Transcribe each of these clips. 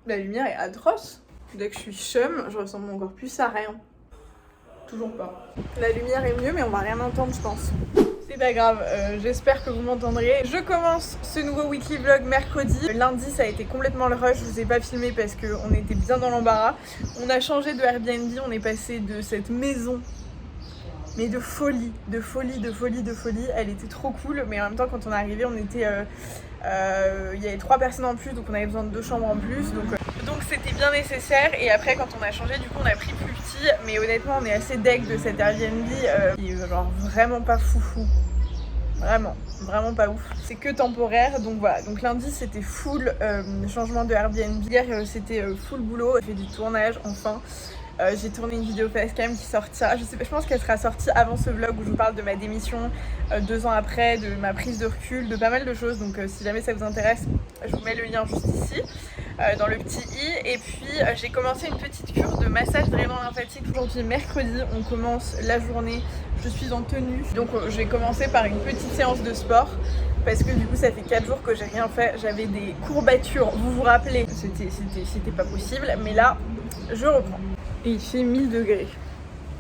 La lumière est atroce. Dès que je suis chum, je ressemble encore plus à rien. Toujours pas. La lumière est mieux, mais on va rien entendre, je pense. C'est pas grave, j'espère que vous m'entendrez. Je commence ce nouveau weekly vlog mercredi. Lundi, ça a été complètement le rush, je vous ai pas filmé parce qu'on était bien dans l'embarras. On a changé de Airbnb, on est passé de cette maison, mais de folie. Elle était trop cool, mais en même temps, quand on est arrivé, on était... il y avait 3 personnes en plus, donc on avait besoin de 2 chambres en plus. Donc c'était bien nécessaire. Et après, quand on a changé, du coup, on a pris plus petit. Mais honnêtement, on est assez deg de cet Airbnb qui est genre vraiment pas foufou. Vraiment pas ouf. C'est que temporaire, donc voilà. Donc lundi c'était full changement de Airbnb. Hier c'était full boulot. J'ai fait du tournage enfin. J'ai tourné une vidéo facecam qui sortira, je sais pas, je pense qu'elle sera sortie avant ce vlog où je vous parle de ma démission 2 ans après, de ma prise de recul, de pas mal de choses. Donc si jamais ça vous intéresse, je vous mets le lien juste ici. Dans le petit i. Et puis j'ai commencé une petite cure de massage drainant lymphatique. Aujourd'hui mercredi, on commence la journée, je suis en tenue, donc je vais commencer par une petite séance de sport parce que du coup ça fait 4 jours que j'ai rien fait. J'avais des courbatures, vous vous rappelez, c'était pas possible, mais là je reprends. Et il fait 1000 degrés,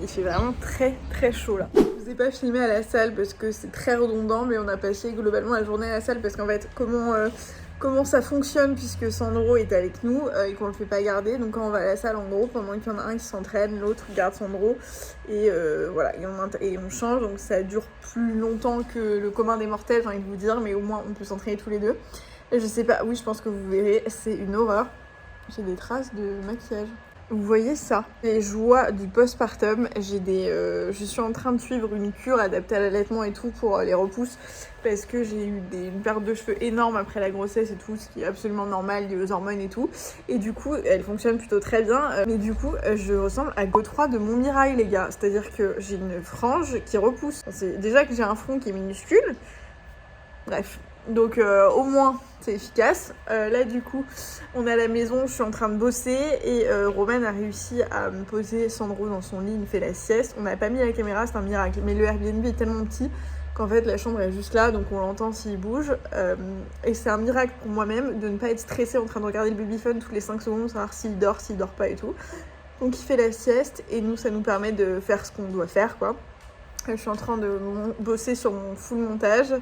il fait vraiment très chaud là. Je vous ai pas filmé à la salle parce que c'est très redondant, mais on a passé globalement la journée à la salle parce qu'en fait comment ça fonctionne puisque Sandro est avec nous et qu'on le fait pas garder. Donc quand on va à la salle, en gros, pendant qu'il y en a un qui s'entraîne, l'autre garde Sandro et voilà, et on change. Donc ça dure plus longtemps que le commun des mortels, j'ai envie de vous dire, mais au moins on peut s'entraîner tous les deux. Et je sais pas, oui, je pense que vous verrez, c'est une horreur. J'ai des traces de maquillage. Vous voyez ça, les joies du postpartum. Je suis en train de suivre une cure adaptée à l'allaitement et tout pour les repousses parce que j'ai eu une perte de cheveux énorme après la grossesse et tout, ce qui est absolument normal, lié aux hormones et tout. Et du coup, elle fonctionne plutôt très bien. Mais du coup, je ressemble à Godefroy de Montmirail, les gars. C'est-à-dire que j'ai une frange qui repousse. C'est déjà que j'ai un front qui est minuscule. Bref. Donc au moins c'est efficace. Là du coup on est à la maison, je suis en train de bosser et Romaine a réussi à me poser Sandro dans son lit, il me fait la sieste. On n'a pas mis la caméra, c'est un miracle. Mais le Airbnb est tellement petit qu'en fait la chambre est juste là, donc on l'entend s'il bouge. Et c'est un miracle pour moi-même de ne pas être stressée en train de regarder le babyphone toutes les 5 secondes, savoir s'il dort pas et tout. Donc il fait la sieste et nous ça nous permet de faire ce qu'on doit faire quoi. Je suis en train de bosser sur mon full montage.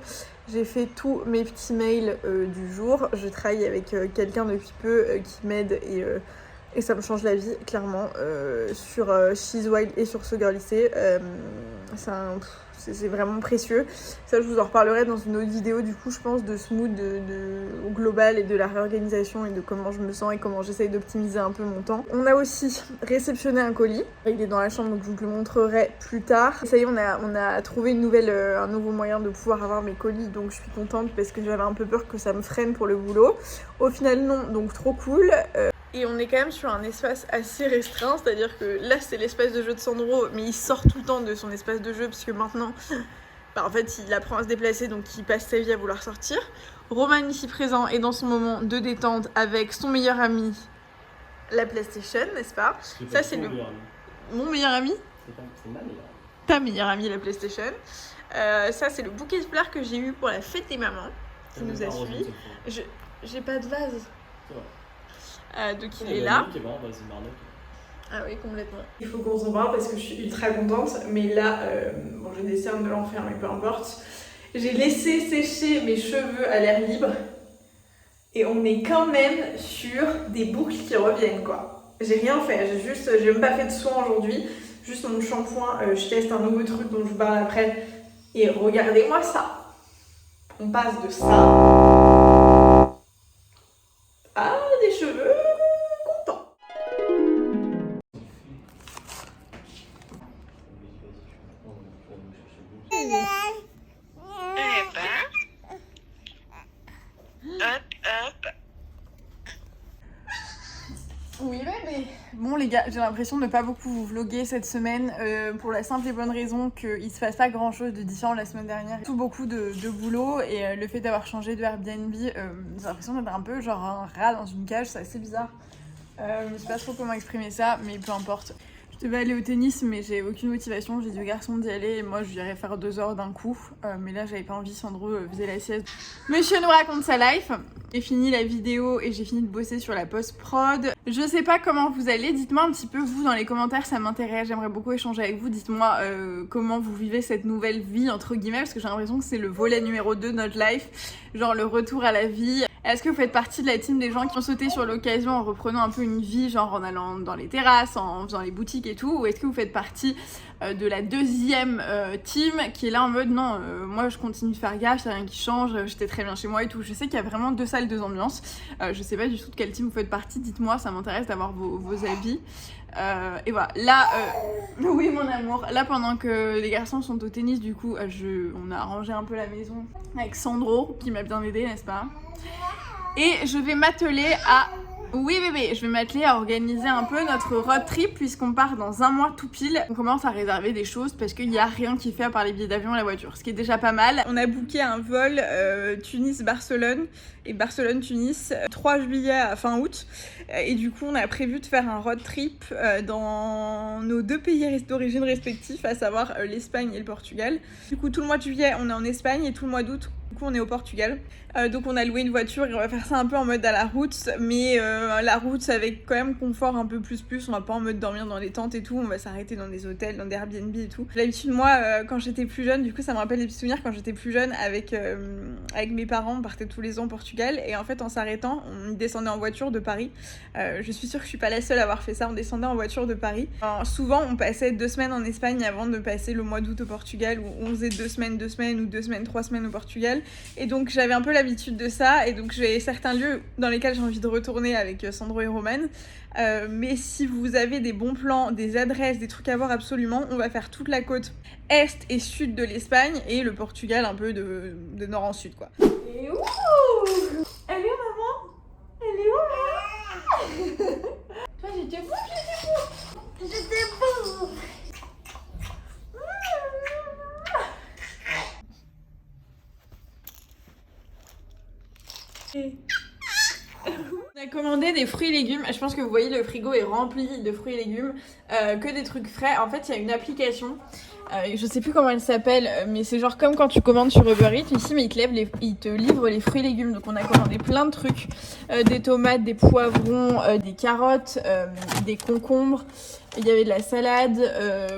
J'ai fait tous mes petits mails du jour. Je travaille avec quelqu'un depuis peu qui m'aide et ça me change la vie, clairement. Sur She's Wild et sur ce Girl Lycée. C'est vraiment précieux. Ça, je vous en reparlerai dans une autre vidéo, du coup, je pense, de ce mood au global et de la réorganisation et de comment je me sens et comment j'essaye d'optimiser un peu mon temps. On a aussi réceptionné un colis. Il est dans la chambre, donc je vous le montrerai plus tard. Ça y est, on a trouvé un nouveau moyen de pouvoir avoir mes colis, donc je suis contente parce que j'avais un peu peur que ça me freine pour le boulot. Au final, non, donc trop cool. Et on est quand même sur un espace assez restreint, c'est-à-dire que là c'est l'espace de jeu de Sandro, mais il sort tout le temps de son espace de jeu puisque maintenant, en fait il apprend à se déplacer, donc il passe sa vie à vouloir sortir. Roman ici présent est dans son moment de détente avec son meilleur ami, la PlayStation, n'est-ce pas? Ça c'est mon meilleur ami. C'est ma meilleure. Ta meilleure amie, la PlayStation. Ça c'est le bouquet de fleurs que j'ai eu pour la fête des mamans, qui nous a suivis. J'ai pas de vase. C'est vrai. Donc il est là. Ah oui, complètement. Il faut qu'on s'en parle parce que je suis ultra contente, mais là, bon, je décerne de l'enfer, mais peu importe. J'ai laissé sécher mes cheveux à l'air libre et on est quand même sur des boucles qui reviennent, quoi. J'ai rien fait, j'ai même pas fait de soin aujourd'hui, juste mon shampoing. Je teste un nouveau truc dont je vous parle après et regardez-moi ça. On passe de ça à des cheveux contents. Oui bébé. Bon les gars, j'ai l'impression de ne pas beaucoup vous vlogger cette semaine pour la simple et bonne raison qu'il se passe pas grand chose de différent la semaine dernière. Tout beaucoup de boulot et le fait d'avoir changé de Airbnb, j'ai l'impression d'être un peu genre un rat dans une cage, c'est assez bizarre. Je sais pas trop comment exprimer ça, mais peu importe. Je devais aller au tennis, mais j'ai aucune motivation. J'ai dit au garçon d'y aller et moi je irais faire 2 heures d'un coup. Mais là j'avais pas envie, Sandro faisait la sieste. Monsieur nous raconte sa life. J'ai fini la vidéo et j'ai fini de bosser sur la post-prod. Je sais pas comment vous allez, dites-moi un petit peu vous dans les commentaires, ça m'intéresse, j'aimerais beaucoup échanger avec vous. Dites-moi comment vous vivez cette nouvelle vie entre guillemets, parce que j'ai l'impression que c'est le volet numéro 2 de notre life, genre le retour à la vie. Est-ce que vous faites partie de la team des gens qui ont sauté sur l'occasion en reprenant un peu une vie, genre en allant dans les terrasses, en faisant les boutiques et tout, ou est-ce que vous faites partie de la deuxième team qui est là en mode non, moi je continue de faire gaffe, y'a rien qui change, j'étais très bien chez moi et tout. Je sais qu'il y a vraiment 2 salles, 2 ambiances. Je sais pas du tout de quelle team vous faites partie, dites-moi, ça m'intéresse d'avoir vos avis. Et voilà, là, oui mon amour, là pendant que les garçons sont au tennis, du coup, on a arrangé un peu la maison avec Sandro qui m'a bien aidé, n'est-ce pas? Et je vais m'atteler à... Oui bébé, je vais m'atteler à organiser un peu notre road trip puisqu'on part dans 1 mois tout pile. On commence à réserver des choses parce qu'il n'y a rien qui fait à part les billets d'avion et la voiture, ce qui est déjà pas mal. On a booké un vol Tunis-Barcelone et Barcelone-Tunis 3 juillet à fin août. Et du coup, on a prévu de faire un road trip dans nos 2 pays d'origine respectifs, à savoir l'Espagne et le Portugal. Du coup, tout le mois de juillet, on est en Espagne et tout le mois d'août, du coup, on est au Portugal. Donc on a loué une voiture et on va faire ça un peu en mode à la route, mais la route avec quand même confort un peu plus, on va pas en mode dormir dans les tentes et tout, on va s'arrêter dans des hôtels, dans des Airbnb et tout. D'habitude moi quand j'étais plus jeune, du coup ça me rappelle des petits souvenirs quand j'étais plus jeune avec mes parents, on partait tous les ans au Portugal et en fait en s'arrêtant, on descendait en voiture de Paris. Je suis sûre que je suis pas la seule à avoir fait ça, on descendait en voiture de Paris. Souvent on passait 2 semaines en Espagne avant de passer le mois d'août au Portugal, où on faisait 2 semaines ou 2 semaines, 3 semaines au Portugal. Et donc j'avais un peu l'habitude de ça et donc j'ai certains lieux dans lesquels j'ai envie de retourner avec Sandro et Roman. Mais si vous avez des bons plans, des adresses, des trucs à voir absolument, on va faire toute la côte est et sud de l'Espagne et le Portugal un peu de nord en sud quoi. Et ouh, elle est où maman? Elle est où? Toi j'étais beau, j'étais beau. On a commandé des fruits et légumes, je pense que vous voyez le frigo est rempli de fruits et légumes, que des trucs frais. En fait il y a une application, je sais plus comment elle s'appelle, mais c'est genre comme quand tu commandes sur Uber Eats ici, mais il te livre les fruits et légumes. Donc on a commandé plein de trucs, des tomates, des poivrons, des carottes, des concombres. Il y avait de la salade,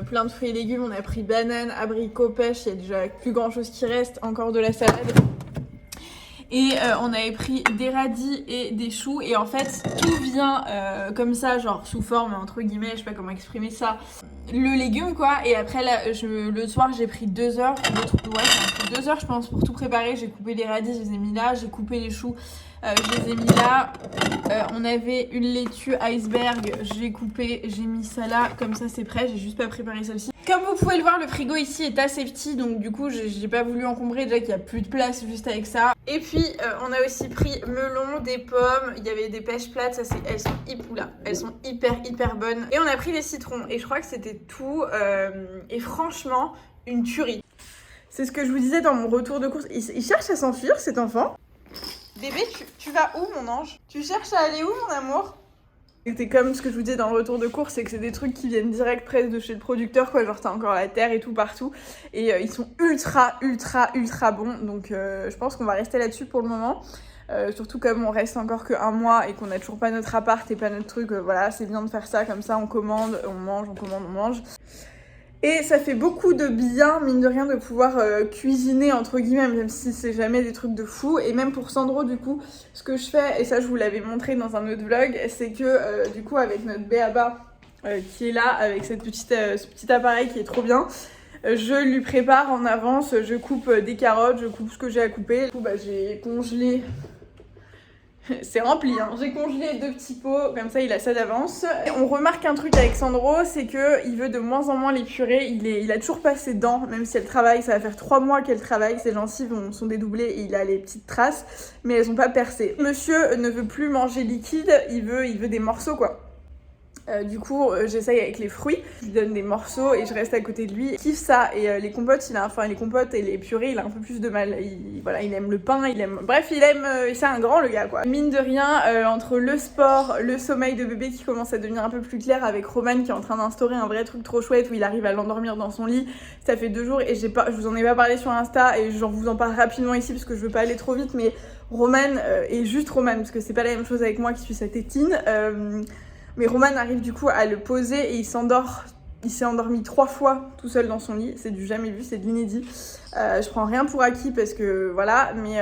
plein de fruits et légumes, on a pris bananes, abricots, pêches, il y a déjà plus grand chose qui reste, encore de la salade. Et on avait pris des radis et des choux et en fait tout vient comme ça, genre sous forme entre guillemets, je sais pas comment exprimer ça, le légume quoi. Et après là, le soir j'ai pris 2 heures, j'ai pris 2 heures je pense pour tout préparer. J'ai coupé les radis, je les ai mis là, j'ai coupé les choux, je les ai mis là. On avait une laitue iceberg, j'ai coupé, j'ai mis ça là, comme ça c'est prêt, j'ai juste pas préparé celle-ci. Comme vous pouvez le voir, le frigo ici est assez petit, donc du coup j'ai pas voulu encombrer, déjà qu'il y a plus de place juste avec ça. Et puis on a aussi pris melon, des pommes, il y avait des pêches plates, ça elles sont elles sont hyper bonnes. Et on a pris des citrons et je crois que c'était tout. Et franchement, une tuerie. C'est ce que je vous disais dans mon retour de course. Il cherche à s'enfuir cet enfant. Bébé, tu vas où mon ange? Tu cherches à aller où mon amour? C'était comme ce que je vous disais dans le retour de course, c'est que c'est des trucs qui viennent direct presque de chez le producteur quoi, genre t'as encore la terre et tout partout. Et ils sont ultra bons, donc je pense qu'on va rester là-dessus pour le moment. Surtout comme on reste encore que 1 mois et qu'on a toujours pas notre appart et pas notre truc, voilà c'est bien de faire ça comme ça, on commande, on mange, on commande, on mange. Et ça fait beaucoup de bien, mine de rien, de pouvoir cuisiner, entre guillemets, même si c'est jamais des trucs de fou. Et même pour Sandro, du coup, ce que je fais, et ça je vous l'avais montré dans un autre vlog, c'est que du coup avec notre B.A.B.A. Qui est là, avec ce petit appareil qui est trop bien, je lui prépare en avance, je coupe des carottes, je coupe ce que j'ai à couper. Du coup, j'ai congelé... C'est rempli, hein. J'ai congelé 2 petits pots, comme ça il a ça d'avance. On remarque un truc avec Sandro, c'est qu'il veut de moins en moins les purées. Il a toujours pas ses dents, même si elle travaille. Ça va faire 3 mois qu'elle travaille, ses gencives sont dédoublées et il a les petites traces, mais elles sont pas percées. Monsieur ne veut plus manger liquide, il veut des morceaux quoi. Du coup, j'essaye avec les fruits, je lui donne des morceaux et je reste à côté de lui. Il kiffe ça et les compotes, les compotes et les purées, il a un peu plus de mal. Il aime le pain, bref, c'est un grand le gars quoi. Mine de rien, entre le sport, le sommeil de bébé qui commence à devenir un peu plus clair avec Roman qui est en train d'instaurer un vrai truc trop chouette où il arrive à l'endormir dans son lit. Ça fait 2 jours et je vous en ai pas parlé sur Insta et je vous en parle rapidement ici parce que je veux pas aller trop vite, mais Roman et juste Roman parce que c'est pas la même chose avec moi qui suis sa tétine. Mais Roman arrive du coup à le poser et il s'endort. Il s'est endormi 3 fois tout seul dans son lit. C'est du jamais vu, c'est de l'inédit. Je prends rien pour acquis parce que voilà, mais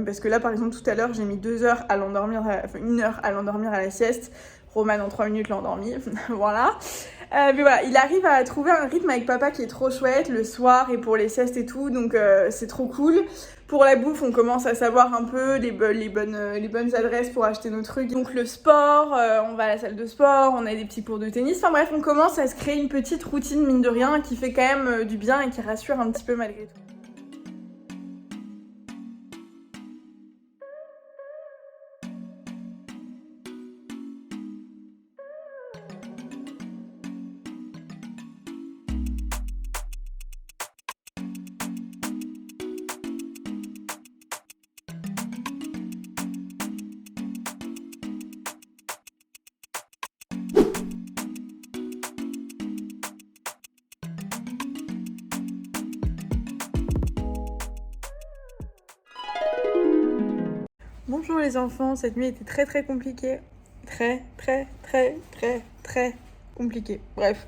parce que là par exemple tout à l'heure j'ai mis 2 heures à l'endormir, enfin 1 heure à l'endormir à la sieste. Roman en 3 minutes l'a endormi, voilà. Mais voilà, il arrive à trouver un rythme avec papa qui est trop chouette le soir et pour les siestes et tout, donc c'est trop cool. Pour la bouffe, on commence à savoir un peu les bonnes adresses pour acheter nos trucs. Donc le sport, on va à la salle de sport, on a des petits cours de tennis. Enfin bref, on commence à se créer une petite routine, mine de rien, qui fait quand même du bien et qui rassure un petit peu malgré tout. Bonjour les enfants, cette nuit était très compliquée. Très compliquée. Bref.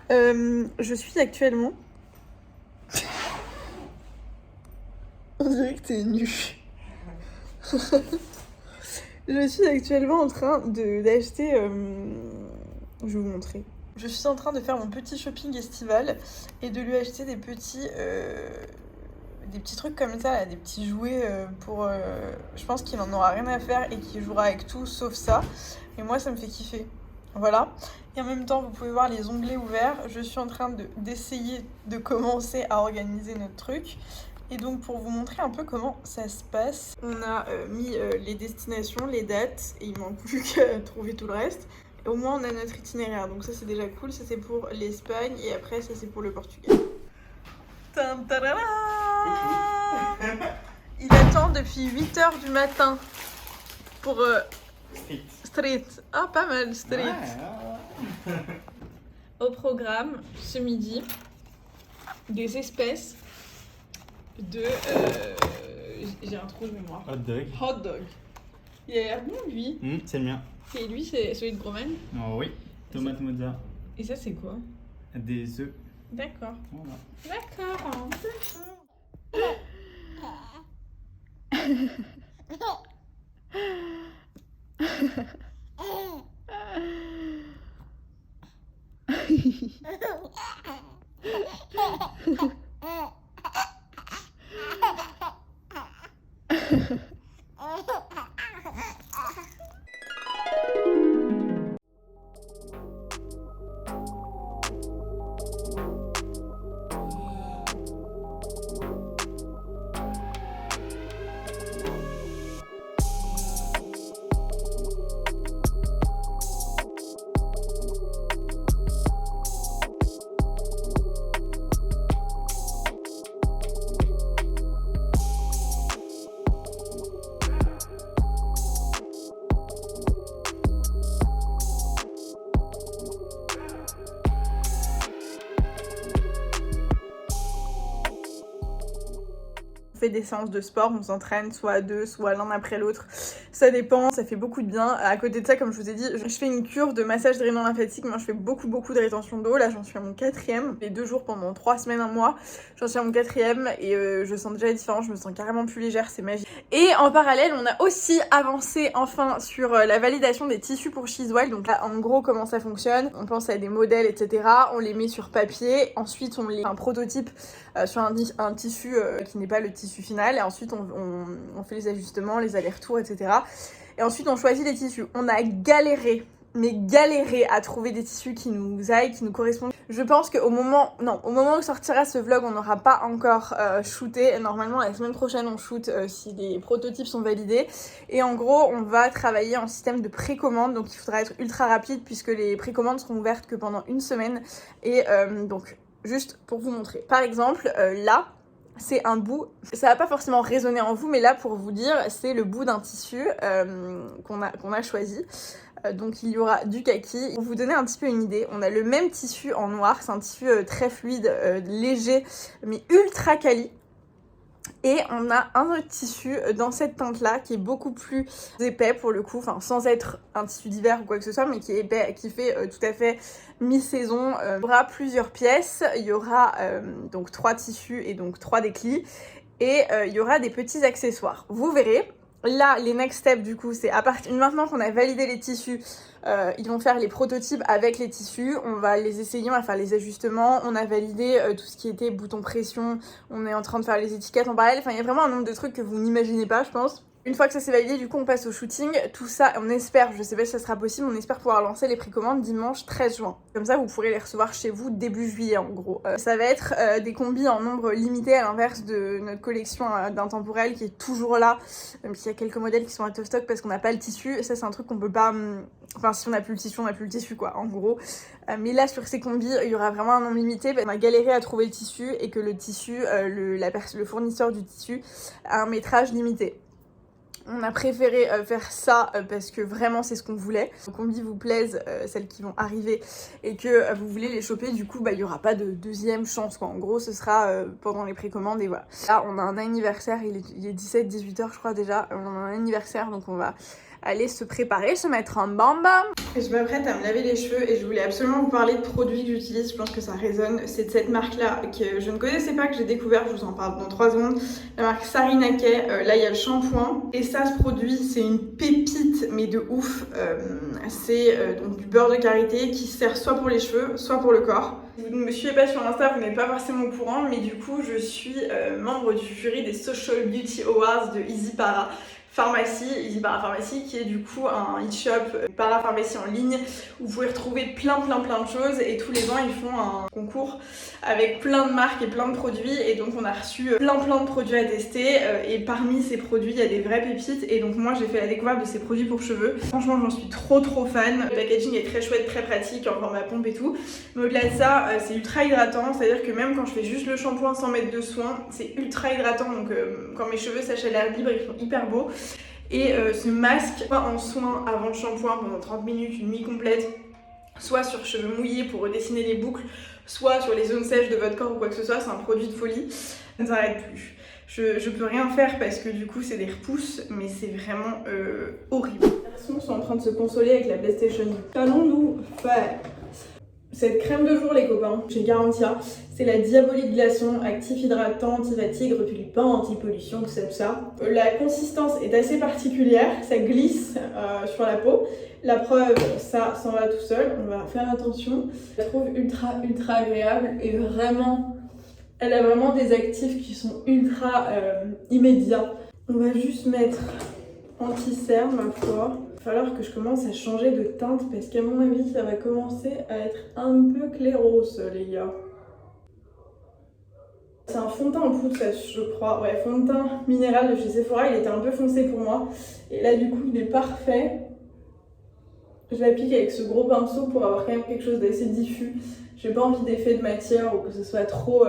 Je suis actuellement... On dirait que t'es nu. Je suis actuellement en train d'acheter... Je vais vous montrer. Je suis en train de faire mon petit shopping estival et de lui acheter des petits trucs comme ça, là, des petits jouets pour... je pense qu'il n'en aura rien à faire et qu'il jouera avec tout sauf ça. Et moi, ça me fait kiffer. Voilà. Et en même temps, vous pouvez voir les onglets ouverts. Je suis en train d'essayer de commencer à organiser notre truc. Et donc, pour vous montrer un peu comment ça se passe, on a mis les destinations, les dates, et il manque plus qu'à trouver tout le reste. Et au moins, on a notre itinéraire. Donc ça, c'est déjà cool. Ça, c'est pour l'Espagne. Et après, ça, c'est pour le Portugal. Il attend depuis 8h du matin pour street. Ah, pas mal, street. Ouais. Au programme, ce midi, des espèces de... j'ai un trou de mémoire. Hot dog. Hot dog. Il a l'air bon, lui. C'est le mien. Et lui, c'est celui de Groman. Oh oui, tomate mozza. Et ça, c'est quoi? Des œufs. D'accord. Voilà. D'accord. On fait des séances de sport, on s'entraîne soit à 2, soit l'un après l'autre. Ça dépend, ça fait beaucoup de bien. À côté de ça, comme je vous ai dit, je fais une cure de massage drainant lymphatique. Moi, je fais beaucoup de rétention d'eau. Là, j'en suis à mon 4e. Les 2 jours pendant 3 semaines, 1 mois. J'en suis à mon 4e et je sens déjà la différence. Je me sens carrément plus légère, c'est magique. Et en parallèle, on a aussi avancé enfin sur la validation des tissus pour She'swild. Donc là, en gros, comment ça fonctionne. On pense à des modèles, etc. On les met sur papier. Ensuite, on les fait un prototype sur un tissu qui n'est pas le tissu final. Et ensuite, on fait les ajustements, les allers-retours, etc. Et ensuite, on choisit les tissus. On a galéré, mais galérer à trouver des tissus qui nous aillent, qui nous correspondent. Je pense qu'au moment où sortira ce vlog, on n'aura pas encore shooté. Normalement, la semaine prochaine, on shoot si les prototypes sont validés. Et en gros, on va travailler en système de précommande. Donc, il faudra être ultra rapide puisque les précommandes seront ouvertes que pendant une semaine. Et donc, juste pour vous montrer. Par exemple, là, c'est un bout, ça va pas forcément résonner en vous, mais là pour vous dire, c'est le bout d'un tissu qu'on a choisi. Donc il y aura du kaki. Pour vous donner un petit peu une idée, on a le même tissu en noir, c'est un tissu très fluide, léger, mais ultra quali. Et on a un autre tissu dans cette teinte-là qui est beaucoup plus épais pour le coup, enfin sans être un tissu d'hiver ou quoi que ce soit, mais qui est épais, qui fait tout à fait mi-saison. Il y aura plusieurs pièces, il y aura donc 3 tissus et donc 3 déclis, et il y aura des petits accessoires. Vous verrez. Là, les next steps, du coup, c'est à partir maintenant qu'on a validé les tissus, ils vont faire les prototypes avec les tissus, on va les essayer, on va faire les ajustements, on a validé tout ce qui était bouton pression, on est en train de faire les étiquettes en parallèle, enfin il y a vraiment un nombre de trucs que vous n'imaginez pas, je pense. Une fois que ça s'est validé, du coup on passe au shooting, tout ça, on espère, je sais pas si ça sera possible, on espère pouvoir lancer les précommandes dimanche 13 juin. Comme ça vous pourrez les recevoir chez vous début juillet en gros. Ça va être des combis en nombre limité à l'inverse de notre collection d'intemporel qui est toujours là, même s'il y a quelques modèles qui sont out of stock parce qu'on n'a pas le tissu, ça c'est un truc qu'on peut pas... Enfin si on n'a plus le tissu, on n'a plus le tissu quoi, en gros. Mais là sur ces combis, il y aura vraiment un nombre limité, on a galéré à trouver le tissu et que le tissu, le fournisseur du tissu a un métrage limité. On a préféré faire ça parce que vraiment c'est ce qu'on voulait. Les combis vous plaisent, celles qui vont arriver, et que vous voulez les choper, du coup il n'y aura pas de deuxième chance quoi. En gros ce sera pendant les précommandes et voilà. Là on a un anniversaire, il est 17-18h je crois déjà, on a un anniversaire donc on va aller se préparer, se mettre en bamba. Je m'apprête à me laver les cheveux et je voulais absolument vous parler de produits que j'utilise, je pense que ça résonne. C'est de cette marque là que je ne connaissais pas, que j'ai découvert, je vous en parle dans 3 secondes. La marque Sarinake, là il y a le shampoing. Et ça, ce produit, c'est une pépite mais de ouf. C'est donc du beurre de karité qui sert soit pour les cheveux, soit pour le corps. Vous ne me suivez pas sur Insta, vous n'êtes pas forcément au courant, mais du coup je suis membre du jury des Social Beauty Awards de Easy Para Pharmacie, Easy Para Pharmacie, qui est du coup un e-shop parapharmacie en ligne où vous pouvez retrouver plein de choses, et tous les ans ils font un concours avec plein de marques et plein de produits, et donc on a reçu plein de produits à tester, et parmi ces produits il y a des vraies pépites, et donc moi j'ai fait la découverte de ces produits pour cheveux. Franchement j'en suis trop fan, le packaging est très chouette, très pratique en format pompe et tout, mais au-delà de ça c'est ultra hydratant, c'est à dire que même quand je fais juste le shampoing sans mettre de soin, c'est ultra hydratant, donc quand mes cheveux sèchent à l'air libre ils sont hyper beaux. Et ce masque, soit en soin avant le shampoing pendant 30 minutes, une nuit complète, soit sur cheveux mouillés pour redessiner les boucles, soit sur les zones sèches de votre corps ou quoi que ce soit, c'est un produit de folie, ça ne s'arrête plus. Je peux rien faire parce que du coup c'est des repousses, mais c'est vraiment horrible. Les garçons sont en train de se consoler avec la PlayStation. Qu'allons-nous faire ? Cette crème de jour les copains, chez Garantia, c'est la Diabolique Glaçon, actif hydratant, anti-fatigue, repulpant, anti-pollution, tout ça. La consistance est assez particulière, ça glisse sur la peau. La preuve, ça s'en va tout seul, on va faire attention. Je la trouve ultra agréable et vraiment, elle a vraiment des actifs qui sont ultra immédiats. On va juste mettre anti-cerne ma foi. Il va falloir que je commence à changer de teinte parce qu'à mon avis ça va commencer à être un peu clairos les gars. C'est un fond de teint en poudre ça je crois, ouais, fond de teint minéral de chez Sephora, il était un peu foncé pour moi et là du coup il est parfait. Je l'applique avec ce gros pinceau pour avoir quand même quelque chose d'assez diffus. J'ai pas envie d'effet de matière ou que ce soit trop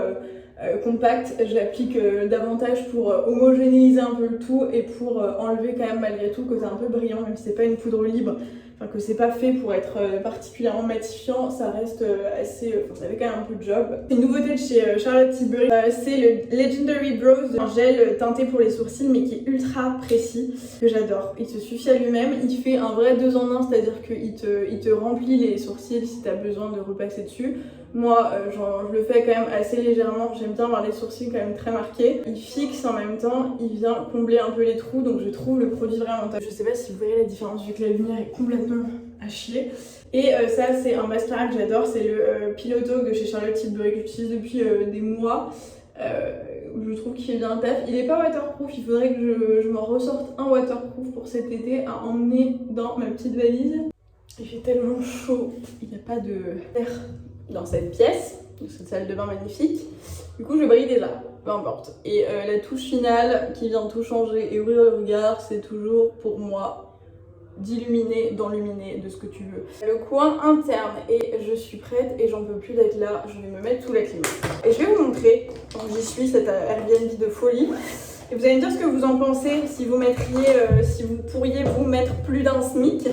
compact, je l'applique davantage pour homogénéiser un peu le tout et pour enlever quand même malgré tout le côté un peu brillant, même si c'est pas une poudre libre, enfin que c'est pas fait pour être particulièrement matifiant, ça reste assez, ça fait quand même un peu de job. Une nouveauté de chez Charlotte Tilbury, c'est le Legendary Brows, un gel teinté pour les sourcils mais qui est ultra précis, que j'adore. Il se suffit à lui-même, il fait un vrai 2 en 1, c'est-à-dire qu'il te remplit les sourcils si tu as besoin de repasser dessus. Moi, je le fais quand même assez légèrement, j'aime bien avoir les sourcils quand même très marqués. Il fixe en même temps, il vient combler un peu les trous, donc je trouve le produit vraiment top. Je sais pas si vous voyez la différence vu que la lumière est complètement à chier. Et ça, c'est un mascara que j'adore, c'est le Pillow Talk de chez Charlotte Tilbury que j'utilise depuis des mois. Je trouve qu'il fait bien le taf. Il est pas waterproof, il faudrait que je m'en ressorte un waterproof pour cet été à emmener dans ma petite valise. Il fait tellement chaud, il n'y a pas de air dans cette pièce, dans cette salle de bain magnifique. Du coup, je brille déjà, peu importe. Et la touche finale qui vient tout changer et ouvrir le regard, c'est toujours pour moi d'illuminer, d'enluminer, de ce que tu veux. Le coin interne, et je suis prête et j'en peux plus d'être là, je vais me mettre sous la clim. Et je vais vous montrer, quand j'y suis, cet Airbnb de folie. Et vous allez me dire ce que vous en pensez, si vous mettriez, si vous pourriez vous mettre plus d'un SMIC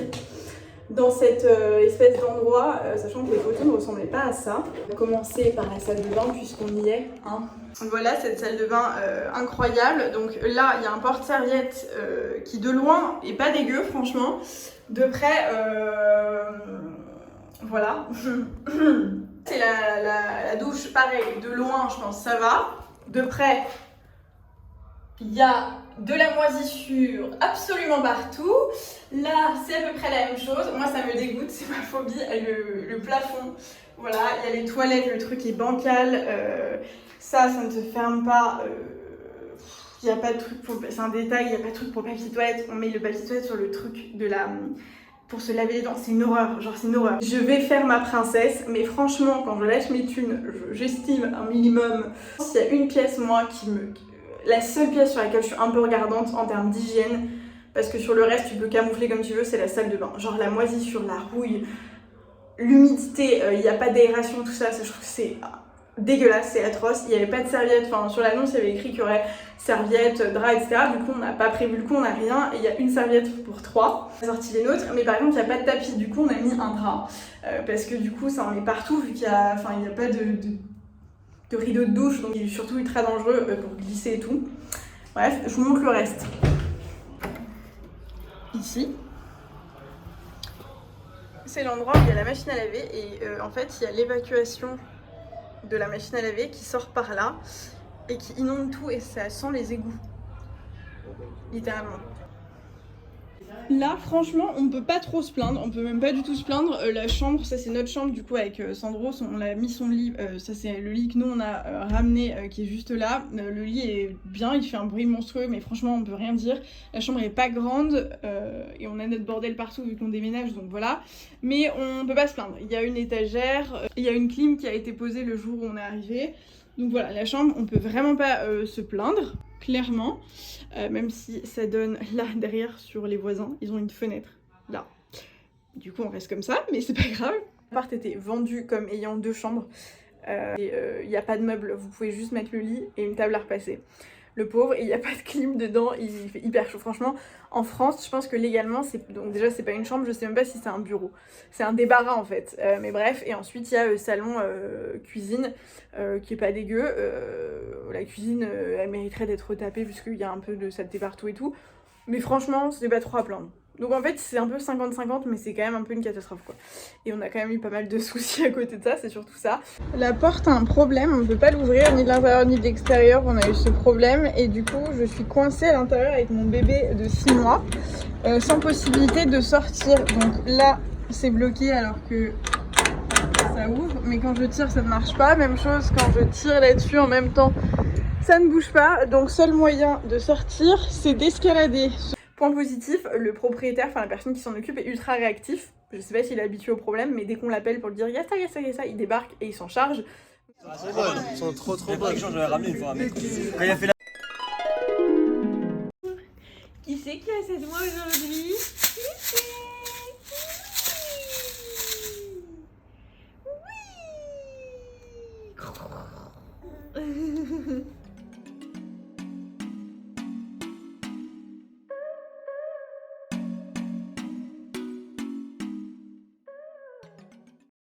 dans cette espèce d'endroit, sachant que les photos ne ressemblaient pas à ça. On va commencer par la salle de bain puisqu'on y est. Hein. Voilà cette salle de bain incroyable. Donc là, il y a un porte-serviette qui de loin est pas dégueu franchement. De près, voilà. C'est la douche, pareil, de loin je pense ça va. De près, il y a de la moisissure absolument partout. Là, c'est à peu près la même chose. Moi, ça me dégoûte, c'est ma phobie. Le plafond, voilà. Il y a les toilettes, le truc est bancal. Ça ne se ferme pas. Il n'y a pas de truc pour... C'est un détail, il n'y a pas de truc pour le papier toilette. On met le papier toilette sur le truc de la... pour se laver les dents. C'est une horreur, genre c'est une horreur. Je vais faire ma princesse, mais franchement, quand je lâche mes thunes, j'estime un minimum. S'il y a une pièce, moi, qui me... La seule pièce sur laquelle je suis un peu regardante en termes d'hygiène, parce que sur le reste tu peux camoufler comme tu veux, c'est la salle de bain. Genre la moisissure, la rouille, l'humidité, il n'y a pas d'aération, tout ça, je trouve que c'est dégueulasse, c'est atroce. Il n'y avait pas de serviette, enfin sur l'annonce il y avait écrit qu'il y aurait serviette, drap, etc. Du coup on n'a pas prévu le coup, on n'a rien, et il y a une serviette pour 3. On a sorti les nôtres, mais par exemple il n'y a pas de tapis, du coup on a mis un drap. Parce que du coup ça en est partout, vu qu'il y a, enfin, il n'y a pas de rideau de douche, donc il est surtout ultra dangereux pour glisser et tout. Bref, je vous montre le reste. Ici, c'est l'endroit où il y a la machine à laver et en fait il y a l'évacuation de la machine à laver qui sort par là et qui inonde tout et ça sent les égouts, littéralement. Là, franchement, on peut pas trop se plaindre, on peut même pas du tout se plaindre. La chambre, ça c'est notre chambre du coup avec Sandro, on a mis son lit, ça c'est le lit que nous on a ramené qui est juste là. Le lit est bien, il fait un bruit monstrueux mais franchement on peut rien dire. La chambre est pas grande et on a notre bordel partout vu qu'on déménage donc voilà. Mais on peut pas se plaindre, il y a une étagère, il y a une clim qui a été posée le jour où on est arrivé. Donc voilà, la chambre, on peut vraiment pas se plaindre, clairement. Même si ça donne là derrière sur les voisins, ils ont une fenêtre là. Du coup on reste comme ça, mais c'est pas grave. L'appart était vendu comme ayant 2 chambres. Il n'y a pas de meubles, vous pouvez juste mettre le lit et une table à repasser. Le pauvre, il n'y a pas de clim dedans, il fait hyper chaud. Franchement, en France, je pense que légalement, donc déjà c'est pas une chambre, je sais même pas si c'est un bureau. C'est un débarras en fait. Mais bref, et ensuite il y a salon, cuisine, qui est pas dégueu. La cuisine, elle mériterait d'être retapée puisqu'il y a un peu de saleté partout et tout. Mais franchement, c'est pas trop à plaindre. Donc en fait c'est un peu 50-50 mais c'est quand même un peu une catastrophe quoi. Et on a quand même eu pas mal de soucis à côté de ça, c'est surtout ça. La porte a un problème, on ne peut pas l'ouvrir ni de l'intérieur ni de l'extérieur, on a eu ce problème et du coup je suis coincée à l'intérieur avec mon bébé de 6 mois sans possibilité de sortir. Donc là c'est bloqué alors que ça ouvre, mais quand je tire ça ne marche pas. Même chose quand je tire là-dessus en même temps, ça ne bouge pas. Donc seul moyen de sortir c'est d'escalader. Point positif, le propriétaire, enfin la personne qui s'en occupe est ultra réactif. Je sais pas s'il est habitué au problème, mais dès qu'on l'appelle pour lui dire y'a ça, il débarque et il s'en charge. Ils sont trop bonnes. J'avais ramené une fois un mec. Quand il a fait la... Qui c'est qui a cette moi aujourd'hui?